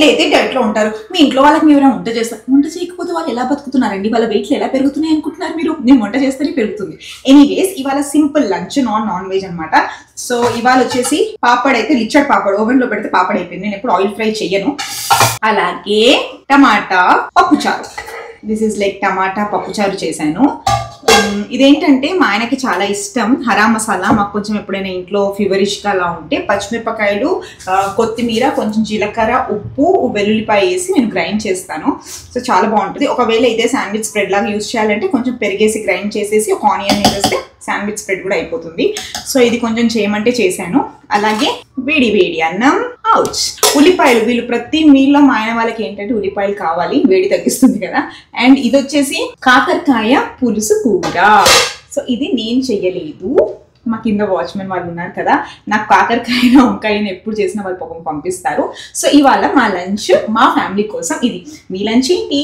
మీరైతే డైట్ లో ఉంటారు, మీ ఇంట్లో వాళ్ళకి మీరు వంట చేస్తారు. వంట చేయకపోతే వాళ్ళు ఎలా బతుకుతున్నారండి? వాళ్ళ వెయిట్లు ఎలా పెరుగుతున్నాయి అనుకుంటున్నారు మీరు? నేను వంట చేస్తేనే పెరుగుతుంది. ఎనీవేస్, ఇవాళ సింపుల్ లంచ్, నాన్ వెజ్ అనమాట. సో ఇవాళ వచ్చేసి పాపడ్ అయితే లిచ్చడ్ పాపడ్, ఓవెన్ లో పెడితే పాపడ్ అయిపోయింది. నేను ఎప్పుడు ఆయిల్ ఫ్రై చెయ్యను. అలాగే టమాటా పప్పుచారు, దిస్ ఇస్ లైక్ టమాటా పప్పుచారు చేశాను. ఇదేంటంటే మా ఆయనకి చాలా ఇష్టం హరా మసాలా. మాకు కొంచెం ఎప్పుడైనా ఇంట్లో ఫీవరిష్గా అలా ఉంటే పచ్చిమిరపకాయలు, కొత్తిమీర, కొంచెం జీలకర్ర, ఉప్పు, వెల్లుల్లిపాయ వేసి నేను గ్రైండ్ చేస్తాను. సో చాలా బాగుంటుంది. ఒకవేళ ఇదే శాండ్విచ్ స్ప్రెడ్ లాగా యూజ్ చేయాలంటే కొంచెం పెరిగేసి గ్రైండ్ చేసేసి ఒక ఆనియన్ వేసేస్తే శాండ్విచ్ స్ప్రెడ్ కూడా అయిపోతుంది. సో ఇది కొంచెం చేయమంటే చేశాను. అలాగే వేడి వేడి అన్నం, అవుచ్, ఉల్లిపాయలు. వీళ్ళు ప్రతి మీల్లో మా ఆయన వాళ్ళకి ఏంటంటే ఉల్లిపాయలు కావాలి, వేడి తగ్గిస్తుంది కదా. అండ్ ఇది వచ్చేసి కాకరకాయ పులుసు కూర. సో ఇది నేను చెయ్యలేదు, మా కింద వాచ్మెన్ వాళ్ళు ఉన్నారు కదా, నాకు కాకరకాయ వంకాయని ఎప్పుడు చేసినా వాళ్ళు పాపం పంపిస్తారు. సో ఇవాళ మా లంచ్ మా ఫ్యామిలీ కోసం ఇది. మీ లంచ్ ఏంటి?